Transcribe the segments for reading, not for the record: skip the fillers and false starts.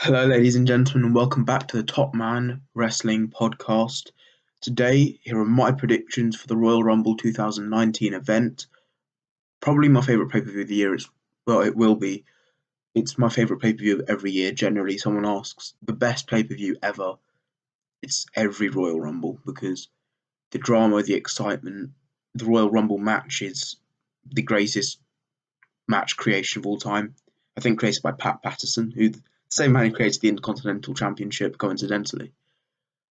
Hello, ladies and gentlemen, and welcome back to the Top Man Wrestling Podcast. Today, here are my predictions for the Royal Rumble 2019 event. Probably my favourite pay-per-view of the year. It will be. It's my favourite pay-per-view of every year. Generally, someone asks the best pay-per-view ever. It's every Royal Rumble because the drama, the excitement, the Royal Rumble match is the greatest match creation of all time. I think created by Pat Patterson, who the same man who created the Intercontinental Championship, coincidentally.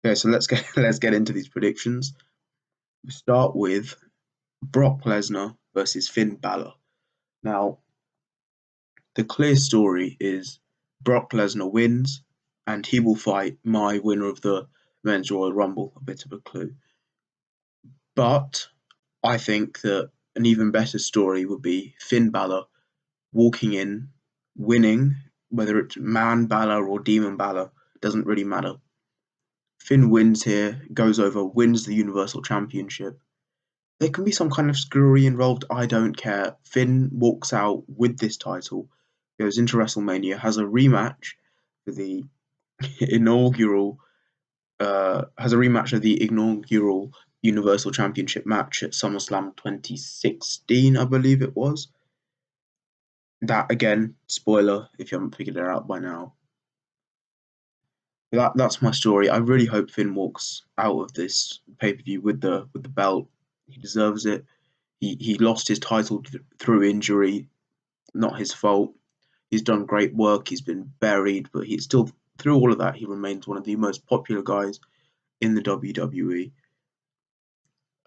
Okay, so let's get into these predictions. We start with Brock Lesnar versus Finn Balor. Now, the clear story is Brock Lesnar wins, and he will fight my winner of the Men's Royal Rumble. A bit of a clue. But I think that an even better story would be Finn Balor walking in, winning, whether it's Man Balor or Demon Balor, doesn't really matter. Finn wins here, goes over, wins the Universal Championship. There can be some kind of screwery involved, I don't care. Finn walks out with this title, goes into WrestleMania, has a rematch for the inaugural Universal Championship match at SummerSlam 2016, I believe it was. That, again, spoiler if you haven't figured it out by now. That's my story. I really hope Finn walks out of this pay-per-view with the belt. He deserves it. He lost his title through injury, not his fault. He's done great work. He's been buried, but he's still, through all of that, he remains one of the most popular guys in the WWE.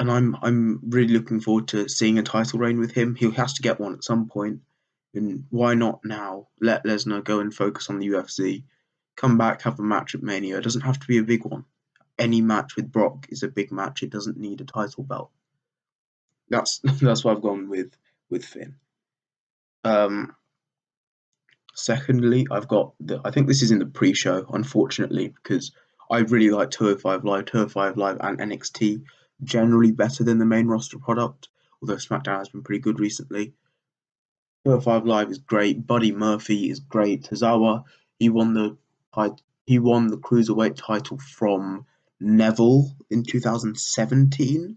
And I'm really looking forward to seeing a title reign with him. He has to get one at some point. And why not now? Let Lesnar go and focus on the UFC. Come back, have a match at Mania. It doesn't have to be a big one. Any match with Brock is a big match. It doesn't need a title belt. That's what I've gone with Finn. Secondly, I think this is in the pre-show, unfortunately, because I really like 205 Live. 205 Live and NXT generally better than the main roster product, although SmackDown has been pretty good recently. 205 Live is great. Buddy Murphy is great. Tozawa, he won the cruiserweight title from Neville in 2017,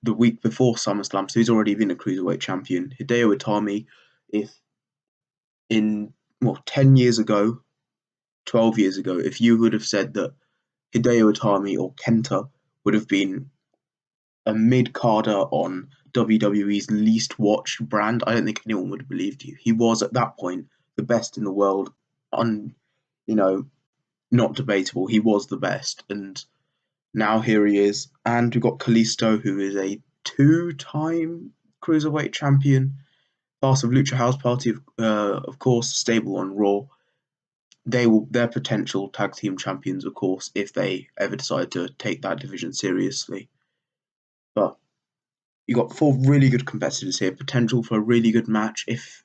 the week before SummerSlam. So he's already been a cruiserweight champion. Hideo Itami, if in 10 years ago, 12 years ago, if you would have said that Hideo Itami or Kenta would have been a mid-carder on WWE's least watched brand, I don't think anyone would have believed you. He was at that point the best in the world, not debatable. He was the best, and now here he is. And we've got Kalisto, who is a two-time cruiserweight champion. Part of Lucha House Party, of course, stable on Raw. They're potential tag team champions, of course, if they ever decide to take that division seriously. But you got four really good competitors here. Potential for a really good match if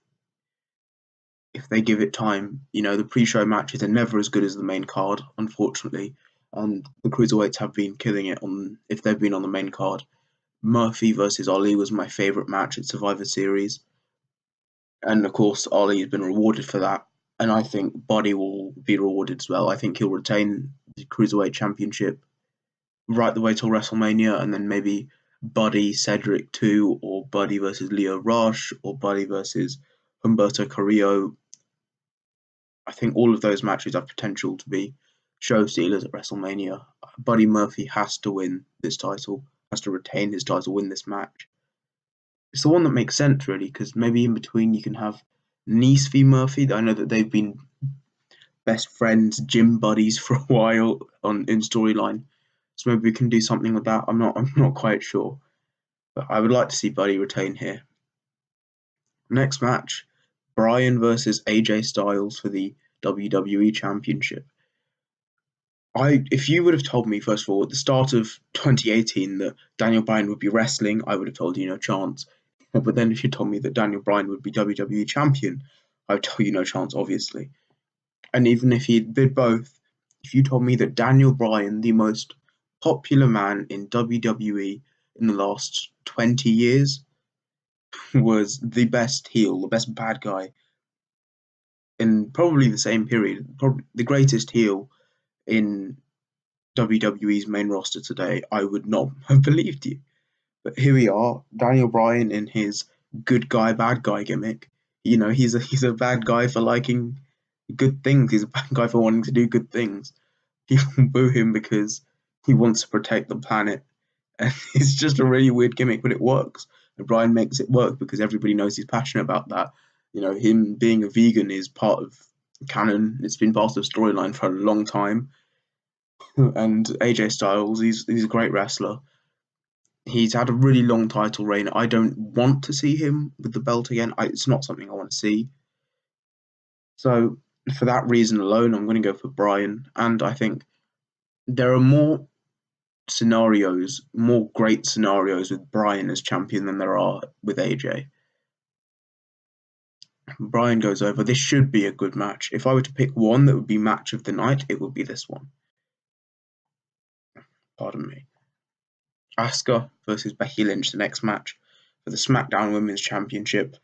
they give it time. The pre-show matches are never as good as the main card, unfortunately, and the cruiserweights have been killing it if they've been on the main card. Murphy versus Ali was my favorite match at Survivor Series, and of course Ali has been rewarded for that, and I think Buddy will be rewarded as well. I think he'll retain the cruiserweight championship right the way till WrestleMania, and then maybe Buddy Cedric 2, or Buddy versus Leo Rush, or Buddy versus Humberto Carrillo. I think all of those matches have potential to be show stealers at WrestleMania. Buddy Murphy has to win this title, has to retain his title, win this match. It's the one that makes sense, really, because maybe in between you can have Nice v Murphy. I know that they've been best friends, gym buddies for a while in storyline, so maybe we can do something with that. I'm not quite sure, but I would like to see Buddy retain here. Next match, Bryan versus AJ Styles for the WWE Championship. If you would have told me, first of all, at the start of 2018 that Daniel Bryan would be wrestling, I would have told you no chance. But then if you told me that Daniel Bryan would be WWE Champion, I would tell you no chance, obviously. And even if he did both, if you told me that Daniel Bryan, the most popular man in WWE in the last 20 years, was the best heel, the best bad guy in probably the same period, probably the greatest heel in WWE's main roster today, I would not have believed you. But here we are, Daniel Bryan in his good guy, bad guy gimmick. He's a bad guy for liking good things. He's a bad guy for wanting to do good things. People boo him because he wants to protect the planet. And it's just a really weird gimmick, but it works. And Bryan makes it work because everybody knows he's passionate about that. Him being a vegan is part of canon. It's been part of storyline for a long time. And AJ Styles, he's a great wrestler. He's had a really long title reign. I don't want to see him with the belt again. It's not something I want to see. So for that reason alone, I'm going to go for Bryan. And I think there are more great scenarios with Bryan as champion than there are with AJ. Bryan goes over. This should be a good match. If I were to pick one that would be match of the night, it would be this one. Pardon me. Asuka versus Becky Lynch, the next match for the SmackDown Women's Championship.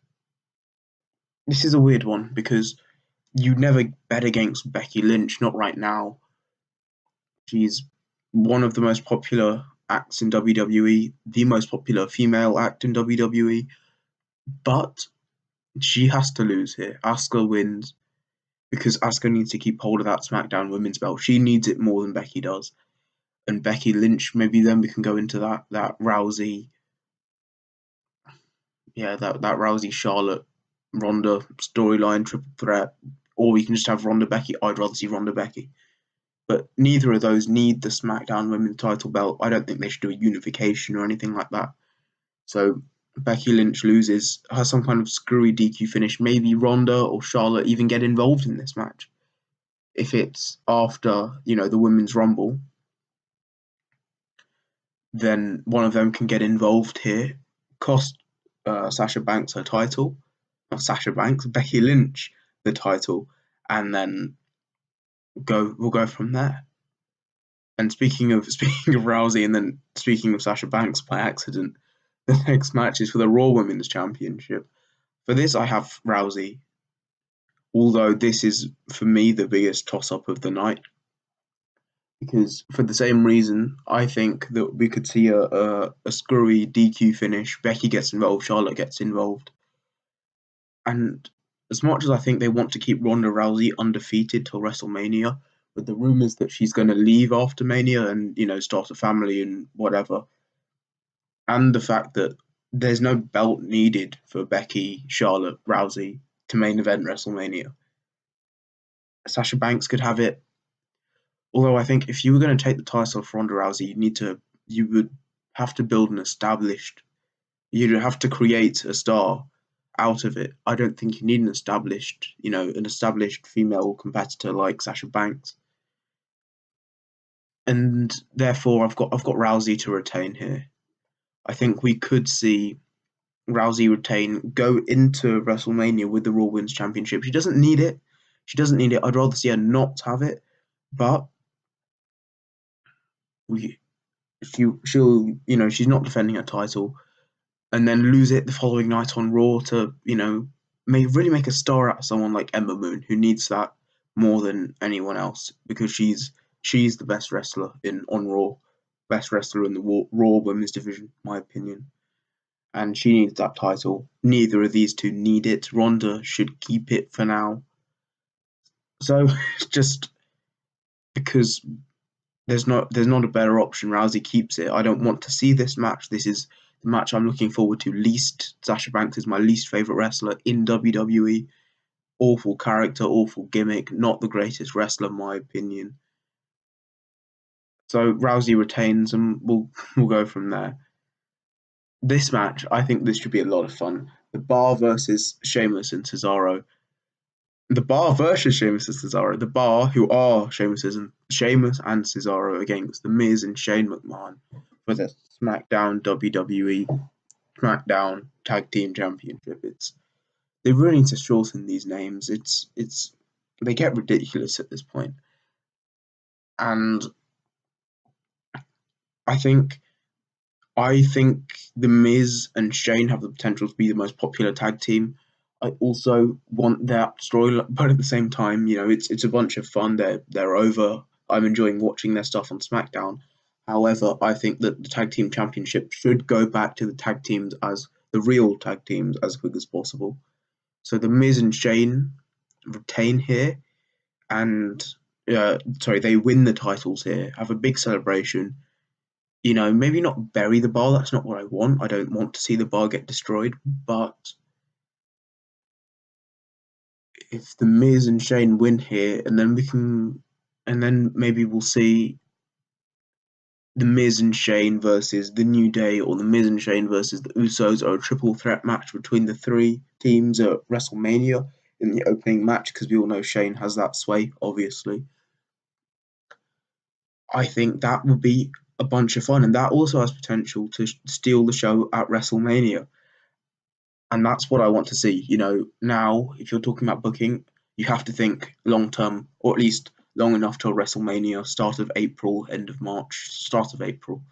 This is a weird one because you never bet against Becky Lynch, not right now. She's one of the most popular acts in WWE, the most popular female act in WWE, but she has to lose here. Asuka wins because Asuka needs to keep hold of that SmackDown Women's belt. She needs it more than Becky does. And Becky Lynch, maybe then we can go into that Rousey, that Rousey Charlotte Ronda storyline, triple threat, or we can just have Ronda Becky. I'd rather see Ronda Becky. But neither of those need the SmackDown Women's title belt. I don't think they should do a unification or anything like that. So Becky Lynch loses, has some kind of screwy DQ finish. Maybe Ronda or Charlotte even get involved in this match. If it's after, the Women's Rumble, then one of them can get involved here, cost Sasha Banks her title, not Sasha Banks, Becky Lynch the title, and then we'll go from there. And speaking of Rousey, and then speaking of Sasha Banks by accident, the next match is for the Raw Women's Championship. For this, I have Rousey, although this is for me the biggest toss-up of the night. Because for the same reason, I think that we could see a screwy DQ finish. Becky gets involved, Charlotte gets involved. And as much as I think they want to keep Ronda Rousey undefeated till WrestleMania, with the rumors that she's going to leave after Mania and, start a family and whatever, and the fact that there's no belt needed for Becky, Charlotte, Rousey to main event WrestleMania. Sasha Banks could have it. Although I think if you were going to take the title off Ronda Rousey, you would have to build you'd have to create a star out of it. I don't think you need an established female competitor like Sasha Banks. And therefore I've got Rousey to retain here. I think we could see Rousey retain, go into WrestleMania with the Raw Women's Championship. She doesn't need it. I'd rather see her not have it, but she's not defending her title, and then lose it the following night on Raw to really make a star out of someone like Ember Moon, who needs that more than anyone else because she's the best wrestler on Raw, best wrestler in the Raw Women's division, my opinion, and she needs that title. Neither of these two need it. Ronda should keep it for now. So just because there's not a better option, Rousey keeps it. I don't want to see this match. This is the match I'm looking forward to least. Sasha Banks is my least favorite wrestler in WWE. Awful character, awful gimmick, not the greatest wrestler in my opinion. So Rousey retains, and we'll go from there. This match, I think this should be a lot of fun. The Bar versus Sheamus and Cesaro. The Bar versus Sheamus and Cesaro. The Bar, who are Sheamus and Cesaro, against The Miz and Shane McMahon for the SmackDown WWE SmackDown Tag Team Championship. They really need to shorten these names. They get ridiculous at this point. And I think The Miz and Shane have the potential to be the most popular tag team. I also want that story, but at the same time, it's a bunch of fun. They're over. I'm enjoying watching their stuff on SmackDown. However, I think that the tag team championship should go back to the tag teams as the real tag teams as quick as possible. So the Miz and Shane retain here, and they win the titles here. Have a big celebration. Maybe not bury the bar. That's not what I want. I don't want to see the bar get destroyed, but if the Miz and Shane win here, and then maybe we'll see the Miz and Shane versus the New Day, or the Miz and Shane versus the Usos, or a triple threat match between the three teams at WrestleMania in the opening match, because we all know Shane has that sway, obviously. I think that would be a bunch of fun, and that also has potential to steal the show at WrestleMania. And that's what I want to see. Now, if you're talking about booking, you have to think long term, or at least long enough till WrestleMania, start of April, end of March, start of April.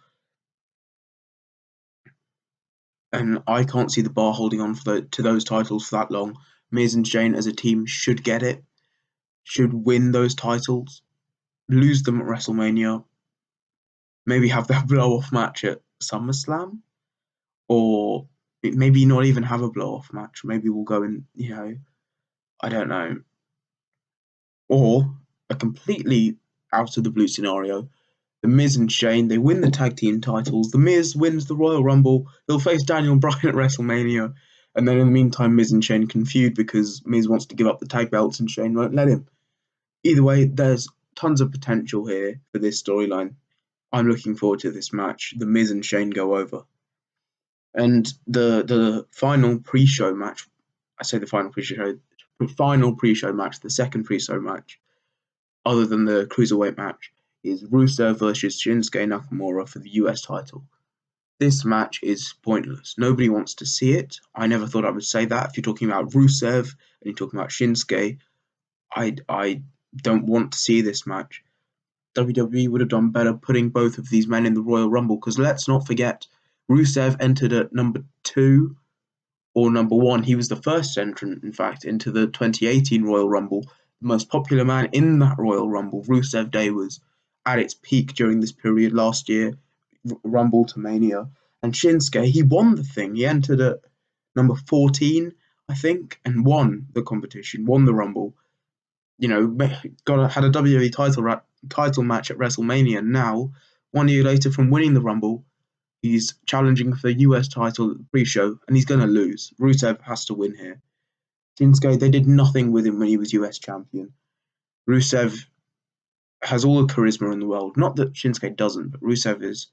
And I can't see the bar holding on to those titles for that long. Miz and Shane as a team should get it, should win those titles, lose them at WrestleMania, maybe have that blow off match at SummerSlam, or maybe not even have a blow off match. Maybe we'll go in, I don't know. Or a completely out of the blue scenario. The Miz and Shane, they win the tag team titles. The Miz wins the Royal Rumble. He'll face Daniel Bryan at WrestleMania. And then in the meantime, Miz and Shane can feud because Miz wants to give up the tag belts and Shane won't let him. Either way, there's tons of potential here for this storyline. I'm looking forward to this match. The Miz and Shane go over. And the final pre-show match, I say the final pre-show match, the second pre-show match, other than the Cruiserweight match, is Rusev versus Shinsuke Nakamura for the US title. This match is pointless. Nobody wants to see it. I never thought I would say that. If you're talking about Rusev and you're talking about Shinsuke, I don't want to see this match. WWE would have done better putting both of these men in the Royal Rumble, because let's not forget, Rusev entered at number 2 or number 1. He was the first entrant, in fact, into the 2018 Royal Rumble. The most popular man in that Royal Rumble. Rusev Day was at its peak during this period last year, Rumble to Mania. And Shinsuke, he won the thing. He entered at number 14, I think, and won the competition, won the Rumble. Had a WWE title match at WrestleMania. Now, 1 year later from winning the Rumble, he's challenging for the US title at the pre-show, and he's going to lose. Rusev has to win here. Shinsuke, they did nothing with him when he was US champion. Rusev has all the charisma in the world. Not that Shinsuke doesn't, but Rusev is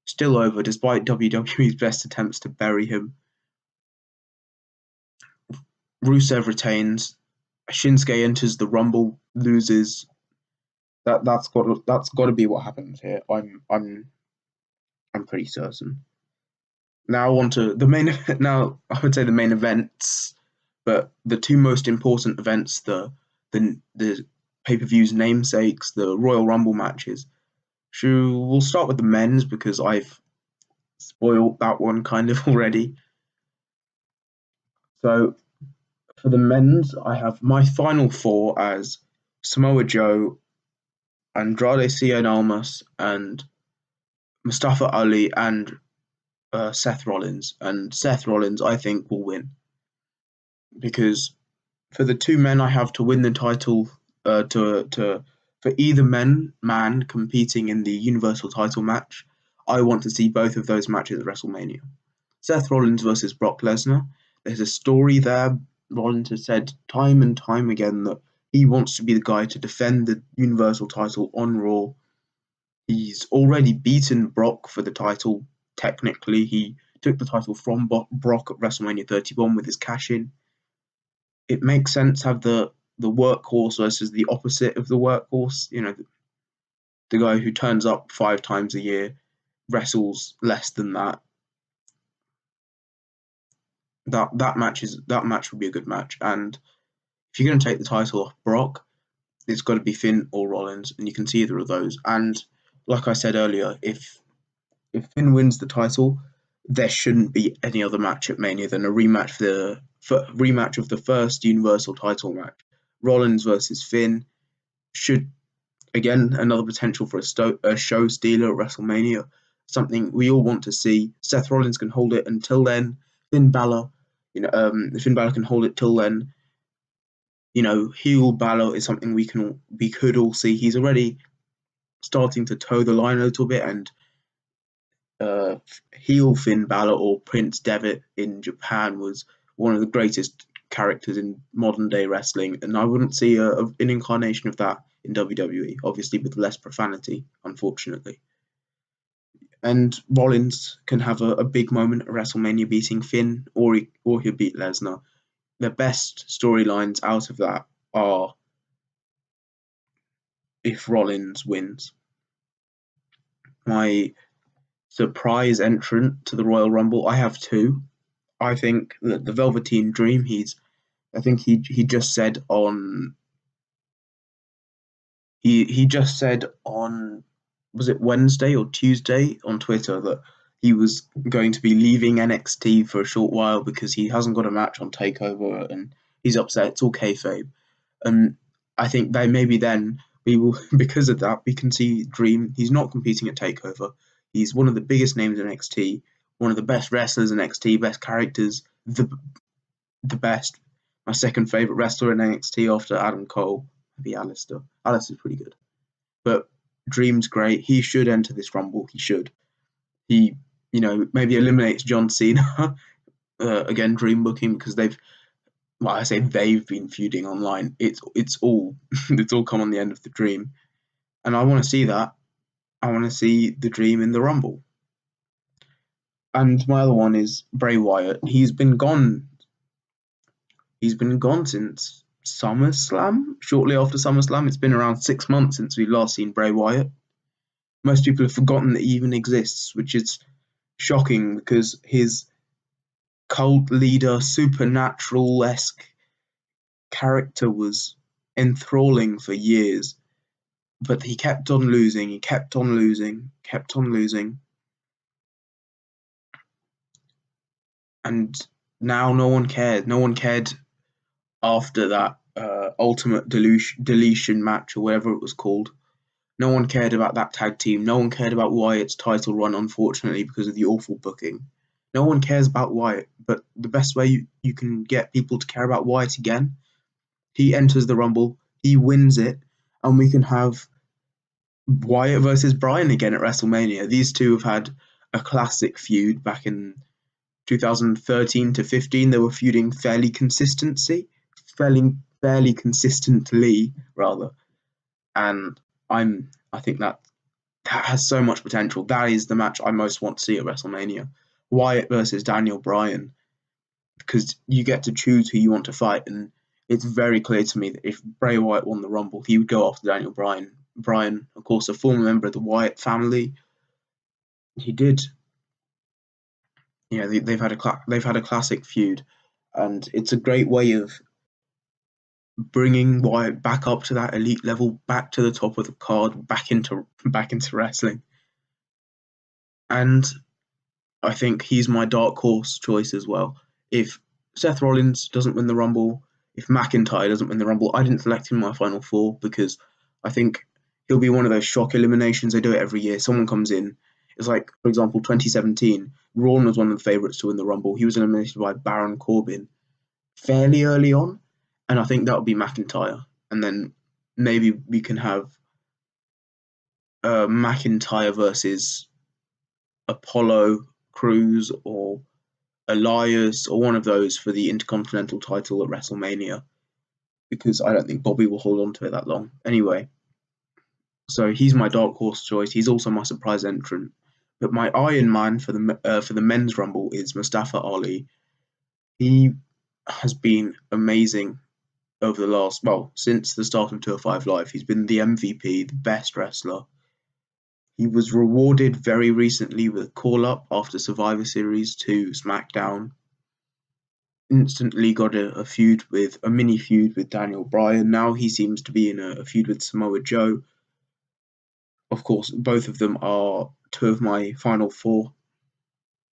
still over, despite WWE's best attempts to bury him. Rusev retains. Shinsuke enters the Rumble, loses. That's got to be what happens here. I'm pretty certain. Now on to the main. Now I would say the main events, but the two most important events, the pay-per-view's namesakes, the Royal Rumble matches. We'll start with the men's because I've spoiled that one kind of already. So for the men's, I have my final four as Samoa Joe, Andrade Cien Almas, and Mustafa Ali, and Seth Rollins. And Seth Rollins, I think, will win. Because for the two men I have to win the title, for either man competing in the Universal title match, I want to see both of those matches at WrestleMania. Seth Rollins versus Brock Lesnar. There's a story there. Rollins has said time and time again that he wants to be the guy to defend the Universal title on Raw. He's already beaten Brock for the title. Technically, he took the title from Brock at WrestleMania 31 with his cash-in. It makes sense to have the workhorse versus the opposite of the workhorse. The guy who turns up 5 times a year, wrestles less than that. That match would be a good match. And if you're going to take the title off Brock, it's got to be Finn or Rollins, and you can see either of those. And like I said earlier, if Finn wins the title, there shouldn't be any other match at Mania than a rematch of the first Universal title match. Rollins versus Finn should, again, another potential for a show stealer at WrestleMania. Something we all want to see. Seth Rollins can hold it until then. Finn Balor, Finn Balor can hold it till then. Heel Balor is something we could all see. He's already starting to toe the line a little bit, and heel Finn Balor or Prince Devitt in Japan was one of the greatest characters in modern day wrestling, and I wouldn't see an incarnation of that in WWE, obviously with less profanity, unfortunately. And Rollins can have a big moment at WrestleMania beating Finn, or he'll beat Lesnar. The best storylines out of that are if Rollins wins. My surprise entrant to the Royal Rumble, I have two. I think that the Velveteen Dream, I think he just said on he just said on, was it Wednesday or Tuesday, on Twitter that he was going to be leaving NXT for a short while because he hasn't got a match on Takeover and he's upset. It's all kayfabe, and I think that maybe then we will because of that we can see Dream. He's not competing at Takeover. He's one of the biggest names in NXT, one of the best wrestlers in NXT, best characters, the best. My second favorite wrestler in NXT after Adam Cole, maybe Alistair. Alistair's pretty good, but Dream's great. He should enter this Rumble. He should. He, maybe eliminates John Cena. Again, Dream booking because I say they've been feuding online. It's all it's all come on the end of the Dream, and I want to see that. I want to see the Dream in the Rumble. And my other one is Bray Wyatt. He's been gone since SummerSlam. Shortly after SummerSlam, it's been around 6 months since we've last seen Bray Wyatt. Most people have forgotten that he even exists, which is shocking because his cult leader, supernatural-esque character was enthralling for years. But he kept on losing, kept on losing. And now no one cared. No one cared after that Ultimate Deletion match or whatever it was called. No one cared about that tag team. No one cared about Wyatt's title run, unfortunately, because of the awful booking. No one cares about Wyatt, but the best way you can get people to care about Wyatt again, he enters the Rumble, he wins it, and we can have Wyatt versus Bryan again at WrestleMania. These two have had a classic feud back in 2013 to 15. They were feuding fairly consistently, rather. And I think that has so much potential. That is the match I most want to see at WrestleMania. Wyatt versus Daniel Bryan, because you get to choose who you want to fight, and it's very clear to me that if Bray Wyatt won the Rumble, he would go after Daniel Bryan. Bryan, of course, a former member of the Wyatt family. He did. They've had a classic feud, and it's a great way of bringing Wyatt back up to that elite level, back to the top of the card, back into wrestling. And I think he's my dark horse choice as well. If Seth Rollins doesn't win the Rumble, if McIntyre doesn't win the Rumble, I didn't select him in my final four because I think he'll be one of those shock eliminations. They do it every year. Someone comes in. It's like, for example, 2017, Braun was one of the favourites to win the Rumble. He was eliminated by Baron Corbin fairly early on, and I think that would be McIntyre. And then maybe we can have McIntyre versus Apollo Crews or Elias or one of those for the Intercontinental title at WrestleMania, because I don't think Bobby will hold on to it that long. Anyway, so he's my dark horse choice. He's also my surprise entrant. But my Iron Man for the men's Rumble is Mustafa Ali. He has been amazing over the last, since the start of Tour 5 Live. He's been the MVP, the best wrestler. He was rewarded very recently with a call-up after Survivor Series to SmackDown. Instantly got a mini feud with Daniel Bryan. Now he seems to be in a feud with Samoa Joe. Of course, both of them are two of my final four.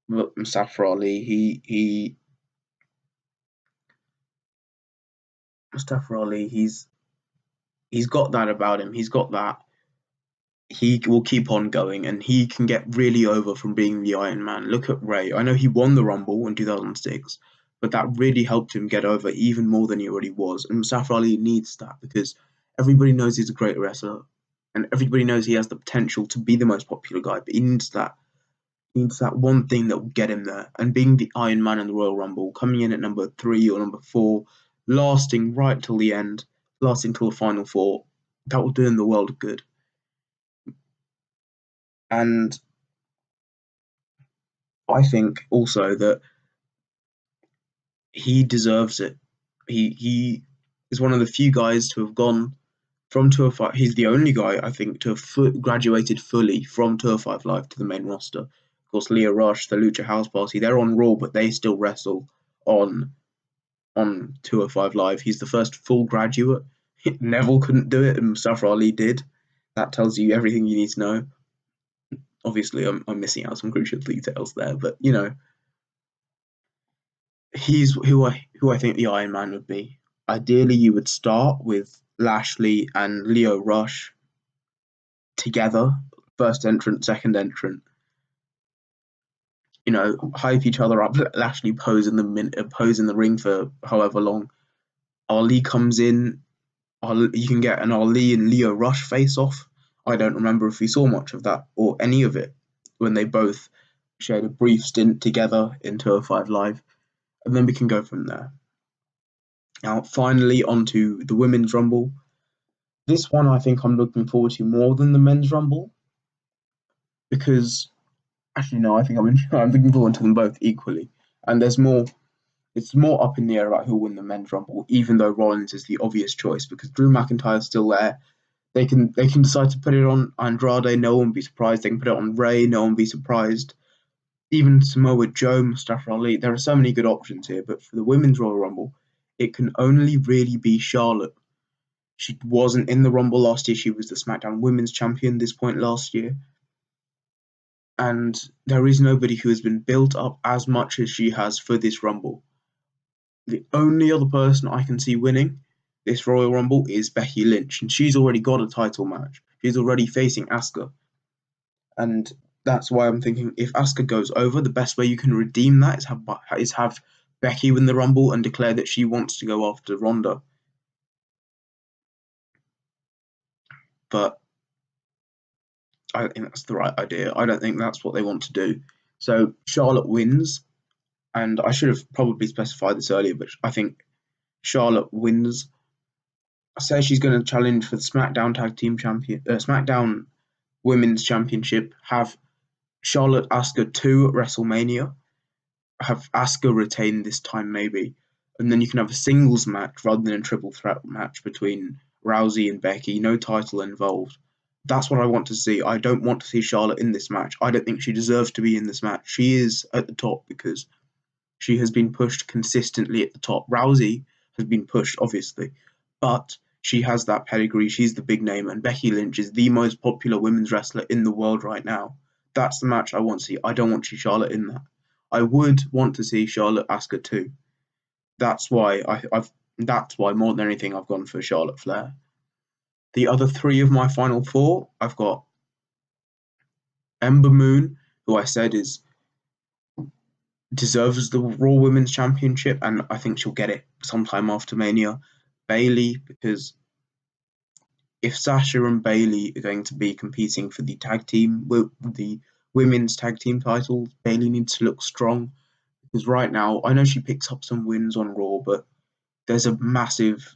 But Mustafa Ali, Mustafa Ali, he's got that about him. He's got that. He will keep on going, and he can get really over from being the Iron Man. Look at Ray. I know he won the Rumble in 2006, but that really helped him get over even more than he already was. And Mustafa Ali needs that because everybody knows he's a great wrestler, and everybody knows he has the potential to be the most popular guy. But he needs that. He needs that one thing that will get him there. And being the Iron Man in the Royal Rumble, coming in at number 3 or number 4, lasting right till the end, lasting till the final four, that will do him the world of good. And I think also that he deserves it. He is one of the few guys to have gone from Tour 5. He's the only guy, I think, to have graduated fully from Tour 5 Live to the main roster. Of course, Leo Rush, the Lucha House Party, they're on Raw, but they still wrestle on Tour 5 Live. He's the first full graduate. Neville couldn't do it, and Mustafa Ali did. That tells you everything you need to know. Obviously, I'm missing out some crucial details there, but you know, he's who I think the Iron Man would be. Ideally, you would start with Lashley and Leo Rush together, first entrant, second entrant. You know, hype each other up. Lashley pose in the ring for however long. Ali comes in. You can get an Ali and Leo Rush face off. I don't remember if we saw much of that or any of it when they both shared a brief stint together in Tour 5 Live, and then we can go from there. Now, finally, onto the Women's Rumble. This one I think I'm looking forward to more than the Men's Rumble because, actually, no, I think I'm looking forward to them both equally. And it's more up in the air about who'll win the Men's Rumble, even though Rollins is the obvious choice because Drew McIntyre's still there. They can decide to put it on Andrade, no one will be surprised. They can put it on Ray, no one will be surprised. Even Samoa Joe, Mustafa Ali, there are so many good options here. But for the Women's Royal Rumble, it can only really be Charlotte. She wasn't in the Rumble last year. She was the SmackDown Women's Champion this point last year. And there is nobody who has been built up as much as she has for this Rumble. The only other person I can see winning this Royal Rumble is Becky Lynch, and she's already got a title match. She's already facing Asuka. And that's why I'm thinking if Asuka goes over, the best way you can redeem that is have Becky win the Rumble and declare that she wants to go after Ronda. But I don't think that's the right idea. I don't think that's what they want to do. So Charlotte wins, and I should have probably specified this earlier, but I think Charlotte wins. Says she's going to challenge for the SmackDown SmackDown Women's Championship. Have Charlotte Asuka 2 at WrestleMania. Have Asuka retain this time maybe, and then you can have a singles match rather than a triple threat match between Rousey and Becky. No title involved. That's what I want to see. I don't want to see Charlotte in this match. I don't think she deserves to be in this match. She is at the top because she has been pushed consistently at the top. Rousey has been pushed, obviously, but she has that pedigree. She's the big name, and Becky Lynch is the most popular women's wrestler in the world right now. That's the match I want to see. I don't want to see Charlotte in that. I would want to see Charlotte Asuka too. That's why that's why more than anything I've gone for Charlotte Flair. The other 3 of my final 4, I've got Ember Moon, who I said deserves the Raw Women's Championship, and I think she'll get it sometime after Mania. Bayley, because if Sasha and Bayley are going to be competing for the women's tag team titles, Bayley needs to look strong. Because right now, I know she picks up some wins on Raw, but there's a massive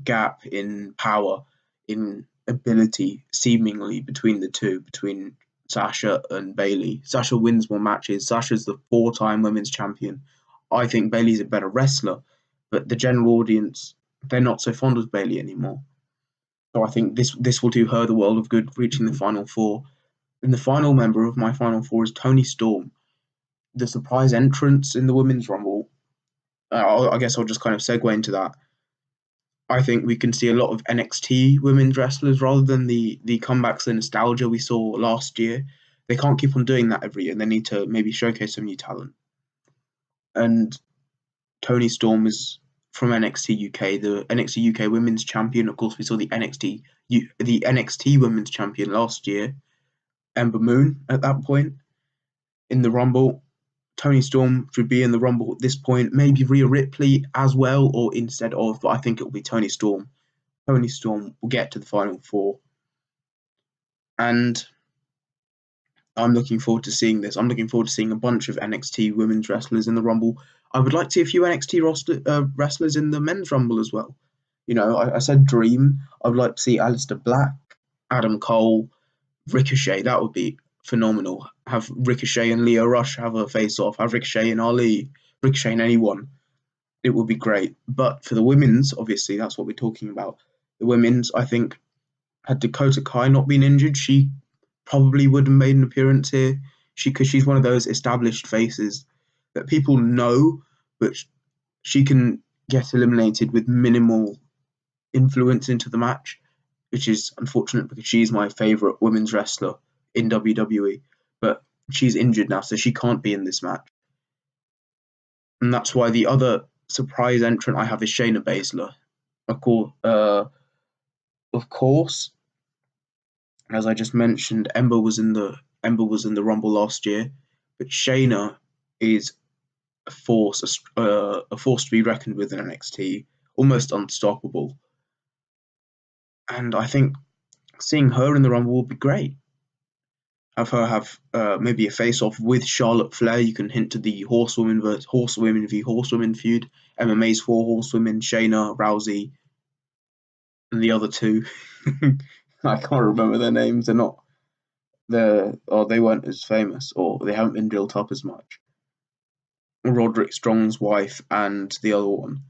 gap in power, in ability, seemingly between the two, between Sasha and Bayley. Sasha wins more matches. Sasha's the 4-time women's champion. I think Bayley's a better wrestler, but the general audience, they're not so fond of Bayley anymore. So I think this will do her the world of good, reaching the final 4. And the final member of my final 4 is Toni Storm. The surprise entrance in the Women's Rumble. I guess I'll just kind of segue into that. I think we can see a lot of NXT women's wrestlers rather than the comebacks and nostalgia we saw last year. They can't keep on doing that every year. They need to maybe showcase some new talent. And Toni Storm is from NXT UK, the NXT UK Women's Champion. Of course, we saw the NXT Women's Champion last year, Ember Moon, at that point in the Rumble. Toni Storm should be in the Rumble at this point. Maybe Rhea Ripley as well, or instead of, but I think it will be Toni Storm. Toni Storm will get to the Final Four. And I'm looking forward to seeing this. I'm looking forward to seeing a bunch of NXT women's wrestlers in the Rumble. I would like to see a few NXT wrestlers in the men's Rumble as well. You know, I said Dream. I would like to see Aleister Black, Adam Cole, Ricochet. That would be phenomenal. Have Ricochet and Lio Rush have a face-off. Have Ricochet and Ali. Ricochet and anyone. It would be great. But for the women's, obviously, that's what we're talking about. The women's, I think, had Dakota Kai not been injured, she probably would have made an appearance here. Because she's one of those established faces that people know, but she can get eliminated with minimal influence into the match, which is unfortunate because she's my favourite women's wrestler in WWE. But she's injured now, so she can't be in this match. And that's why the other surprise entrant I have is Shayna Baszler. Of course, as I just mentioned, Ember was in the Rumble last year, but Shayna is a force to be reckoned with in NXT, almost unstoppable. And I think seeing her in the Rumble will be great. Have her have maybe a face-off with Charlotte Flair. You can hint to the Horsewomen v Horsewomen feud. MMA's 4 Horsewomen, Shayna, Rousey, and the other two. I can't remember their names. They weren't as famous, or they haven't been built up as much. Roderick Strong's wife and the other one.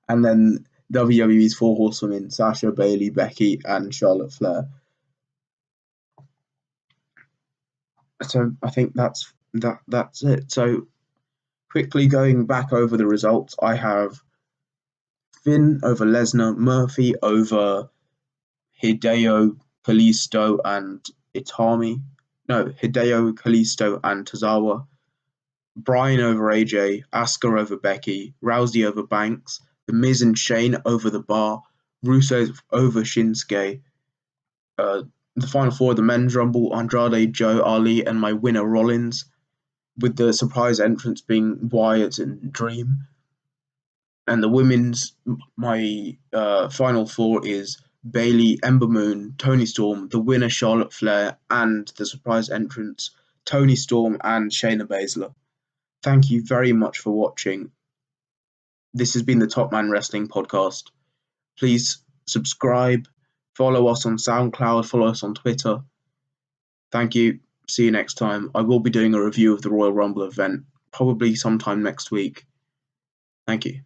And then WWE's 4 Horsewomen, Sasha, Bayley, Becky, and Charlotte Flair. So I think that's it. So quickly going back over the results, I have Finn over Lesnar, Murphy over Hideo, Kalisto, and Itami. No, Hideo, Kalisto, and Tozawa. Bryan over AJ, Asuka over Becky, Rousey over Banks, The Miz and Shane over The Bar, Russo over Shinsuke. The Final 4 of the men's Rumble, Andrade, Joe, Ali, and my winner Rollins, with the surprise entrance being Wyatt and Dream. And the women's, my Final 4 is Bayley, Ember Moon, Toni Storm, the winner Charlotte Flair, and the surprise entrance Toni Storm and Shayna Baszler. Thank you very much for watching. This has been the Top Man Wrestling Podcast. Please subscribe, follow us on Soundcloud, follow us on Twitter. Thank you. See you next time. I will be doing a review of the Royal Rumble event, probably sometime next week. Thank you.